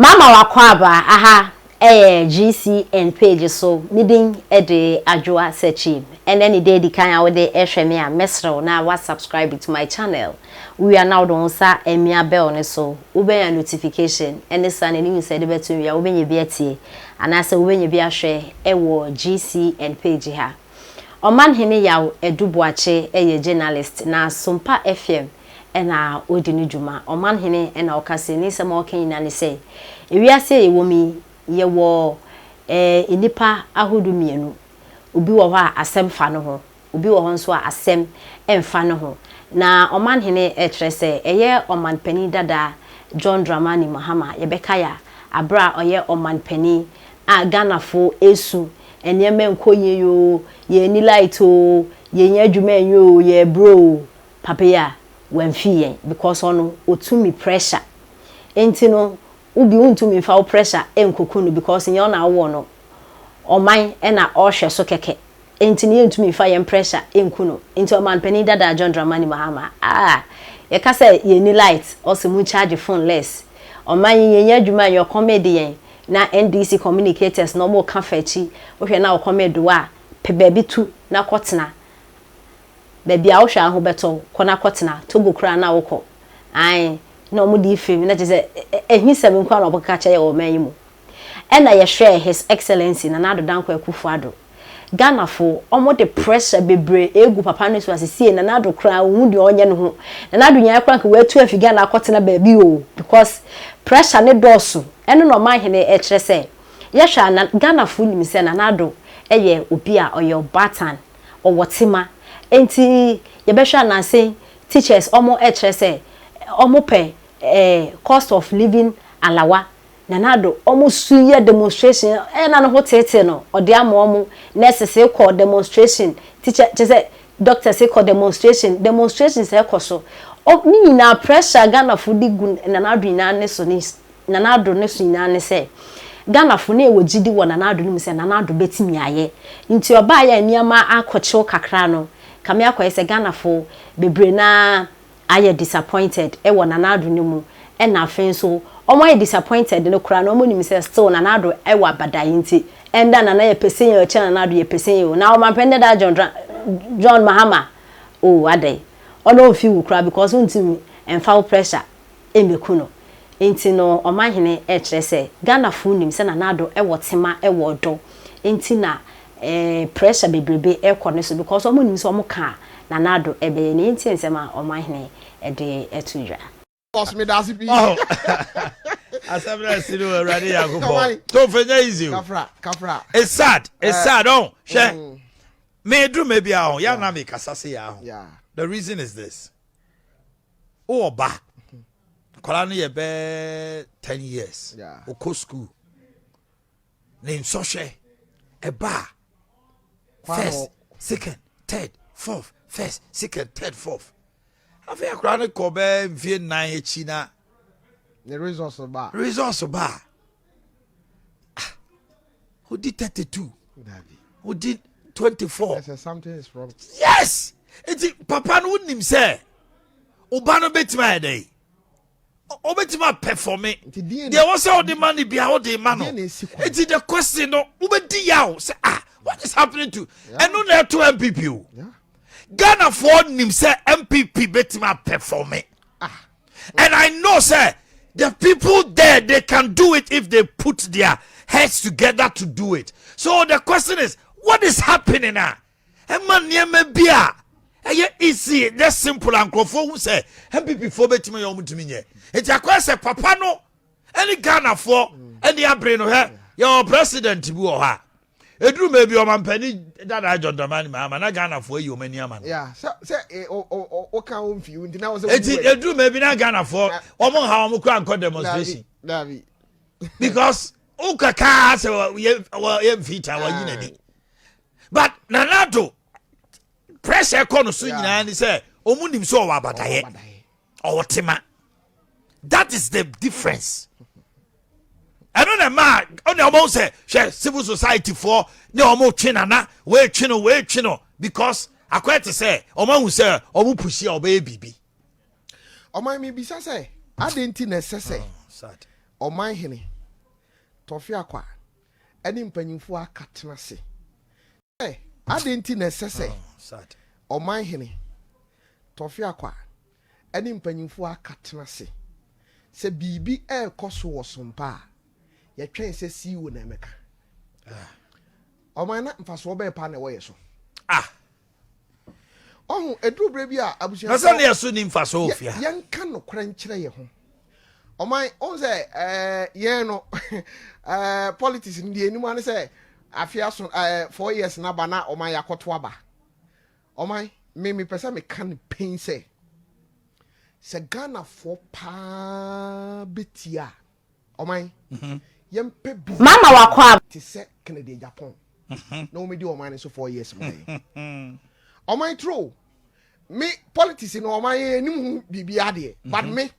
Mama wakwaba aha GCN page so midin ede adwoa searching and any day di kan awde ehwe me a mesro na wa subscribe to my channel. We are now don sa emia bell ne so ubenya notification and sa ne ni said betu we ubenya bi atie anase ubenya bi ahwe ewo GCN page ha. Oman hene yaw edubuache journalist na Sumpa FM ena odi ni djuma oman hene ena okase ni se ma okan na ne se ewiase yewomi yewo enipa ahodu mienu obi wo ha asem fa no ho obi wo ho nso asem emfa no ho na oman hene etrese eye oman pani dada John Dramani Mahama yebeka ya abra oye oman pani a Ganafo esu enye nkoye yo ye ni light o ye nya adwuma enyo ye bro papa ya wamfiye because ono otumi pressure enti no ubi untumi fa pressure enkokunu because nya na awo no oman e na ohwe so keke enti ne ntumi fa ye pressure enkuno enti oman pani dada John Dramani Mahama ye ka say ye ni light also mu charge phone less oman ye nya adwuma yo comedian na NDC communicators no mo ka fachi ohwe na okomedo a pe baby tu na kotena baby a wo hwa ho beto kona kotena togo kura na woko ai no mo di film na je ehisem nkwa na obaka cha ye o manyimu e na ye share his excellency na Addo danko Akufo Addo Ganafo omo de pressure bebre egu papa no so asisi na Addo kura wu di onye ne ho na Addo nya kura ka we tu afiga na kotena baby o because pressure ne dosu eno no ma hene e kire se ye hwa na Ganafo nim se na Addo eye obi a oyo batan o wotima enti ye be hwa na say teachers omo e kire se omo pe cost of living alawa na Addo omo suye demonstration na no ho tete no ode amomo nurses say call demonstration teacher say doctor say call demonstration say koso ni na pressure Ganafo digu na Addo ina ne so ni na Addo ne so ina ne say Ganafo na ewogidi wo na Addo nim say na Addo betimi aye nti oba ya niama akoche kakra no kame akoye say Ganafo bebre na aye disappointed e wo na Addo nimu e na afen so omo aye disappointed no kra no omo nim say still na Addo e wa badaye nti enda na ye pesen ye che na Addo ye pesen ye na o man pende da John Mahama oh adai ono fi wu kra because untim emfa pressure emeku no enti no omahene e kire se Ganafo nim se na Addo e wotema e wodo enti na pressure bebrebe e kone so because omo nim se omo ka na Addo e be ne enti ensema omahene e de etudwa boss me dasi bi Asabra siru ready Akufo don't fenya easy kafra it's sad oh she me do maybe ah ya na me kasase ya ho the reason is this oba kola no ye be 10 years oko school name social e ba first second third fourth first second third fourth afi akra no ko be mfie 9 echi na the results ba who did 32 who did 24 something is wrong yes it's papa no nim say oba no betima dey obetima perform there was all the money be how the man it's the question no ubedi yaw say what is happening to and no na to MPP Ganafo nim say MPP betima perform and I know say the people there they can do it if they put their heads together to do it. So the question is, what is happening now? Easy, that's simple and who say MPP for betime yo mutumi nye. It's a question papa no any Ganafo any abreno here your president bi o ha. Edru maybe o mampani that John Dramani Mahama na Ganafo you many man. Yeah, say o kan o mfi unti na wo say edru maybe na Ganafo o mo ha o mo kwa demonstration. Davi. Because ukaka say we mfita wa yinani. But na Addo pressure kono so nyina ni say omunim so wa badaye. O tema. That is the difference. I don't know, man. Only almost say civil society for no almost chinana, we chino, because I quite to say, Omo who say, Omu pushi or baby. Omo mi bisa say, I didn't necessary. Sad. Oman hene Tofia kwa any mpanyimfo akatena se adenti na sese Oman hene Tofia kwa any mpanyimfo akatena se bibi koso wosompa ye twen se si wo na emeka Oman na mfaso be pa na wo yeso ohun edrubre bi a abusia na se na yeso ni mfaso ofia yenka no kora nkyere ye ho Oman on say ye no politics ndi enimu an say afia so 4 years na ba na Oman yakoto aba Oman me pesa me kan pain say se Ghana for pa betia Oman yempe bi mama wakwa ti se Canada Japan no me di Oman so 4 years man Oman true me politics no Oman enimu bibia de but me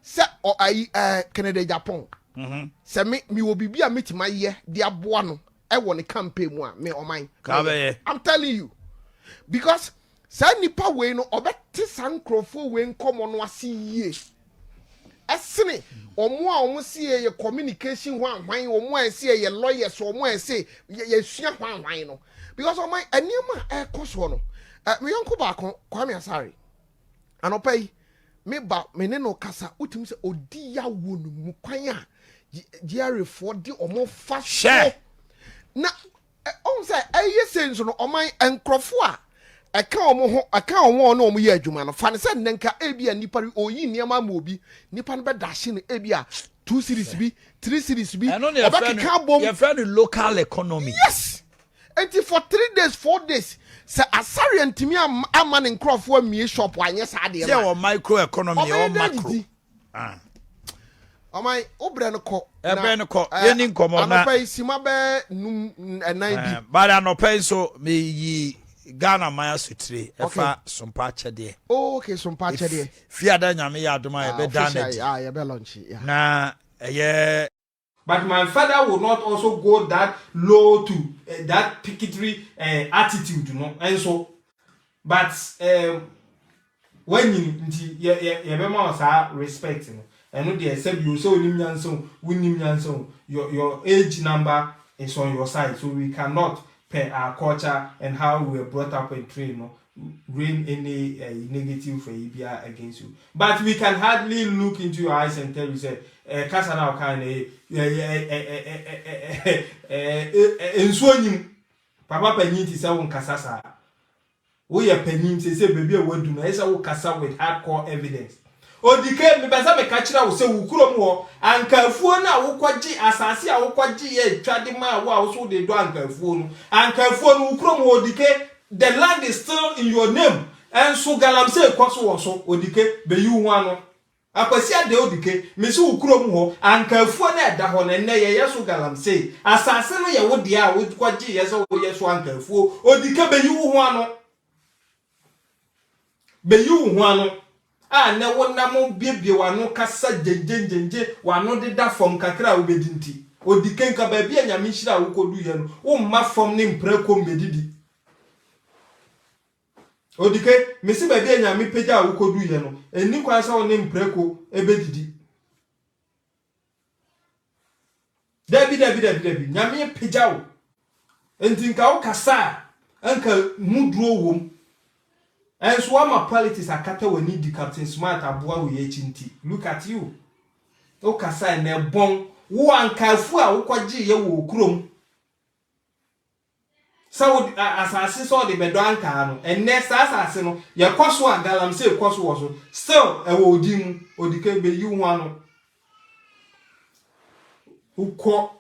se Canada Japan se me wo bibia metima ye de aboa no e wo ne campaign mu a me Oman I'm telling you because say nipa we no obeti sankrofo we nkomo no ase yie esene omo a omo sie ye communication hwan omo a sie ye lawyers omo a sie ye sua hwan no because Oman eniema e koso no me yonko ba kon Kwame Asare anopai me ba me ne no kasa utim se odi ya wonu mu kwan a GRA4 di omo fa so na on say eye sense no Oman enkrofo a aka omo no omo ye adwuma no fa ne se nenka ebia nipa oyi niam ama obi nipa no be dashe no ebia 2 series bi 3 series bi obeka bom your friend local economy yes and for 3 days 4 days say Asare antimi ama ne nkrofo amie shop anye sa de say o micro economy or macro Oman obre no ko yeni nkomo na anopa isima be num enan bi but anopa so me yi Ghana maya sutire efa sompa chede okay sompa chede fiada nyame ya adoma e be damage ye be launch na yeah. But my father would not also go that low to that picketry attitude, you know. And so, but when you respect, you know, and they accept you so your age number is on your side, so we cannot pay our culture and how we were brought up and trained, you know, bring any negative behavior against you. But we can hardly look into your eyes and tell you, say, Kasana kind of Papa Penin is our Kasasa. We are Penin, say, baby, what do not Kasa with hardcore evidence. O dike me beza me kachira wo se wukurom wo ankafuo na wo kwaji asase a wo kwaji ye twade ma wo so de do ankafuo no wukurom wo dike the land is still in your name and so galamse kwaso wo so o dike be yu ho ano akwasi ade o dike me se wukurom ho ankafuo na eda ho na ne ye yeso galamse asase no ye wo de a wo kwaji ye so wo yeso ankafuo o dike be yu ho ano na wonamo biebie wano kasa jenjenjenje wano de da fom kakra obedinti odikenka ba bia nyame hira wo kodu ye no wo ma fom ne mprako mbedidi odike mesi ba bia nyame peja wo kodu ye no eni kwa sa wo ne mprako ebedidi dabi nyame peja wo entinka wo kasa anka mudro wom. And so my politics are kata when the Captain Smart aboa we echinti. Look at you. O kasa ne bon wo ankafu a wo kwaji ye wo krom. So asase so de bedo anka no. And next asase no ye kwaso a galam say kwaso wo so. Still e wo odi odike be you ho ano. Ukọ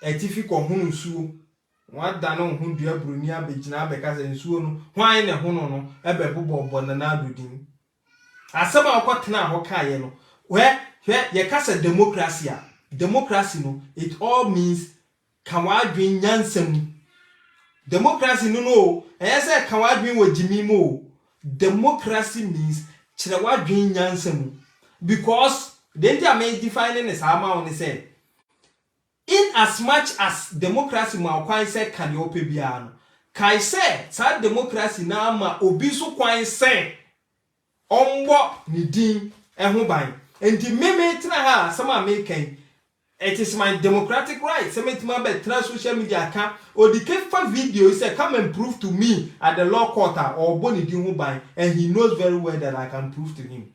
etifi ko hunu nsuo. Wada no hu dua broni abegina abeka se nsuo no hwan ne ho no ebe bobobbo na adodin asema okotena ho kaye no ye kasa democracy no it all means kan wadwen nyansam democracy no say kan wadwen wajimi mo democracy means kire wadwen nyansam because they are defining this ama on say in as much as democracy ma kwan say kan yo pe bia no kai say sa democracy na ma obi so kwan say ombo ni din ehun ban and the meme tena ha some American. It is my democratic right. Say me to be trans social media account or the kefa video say come and prove to me at the law court or boni di by, and he knows very well that I can prove to him.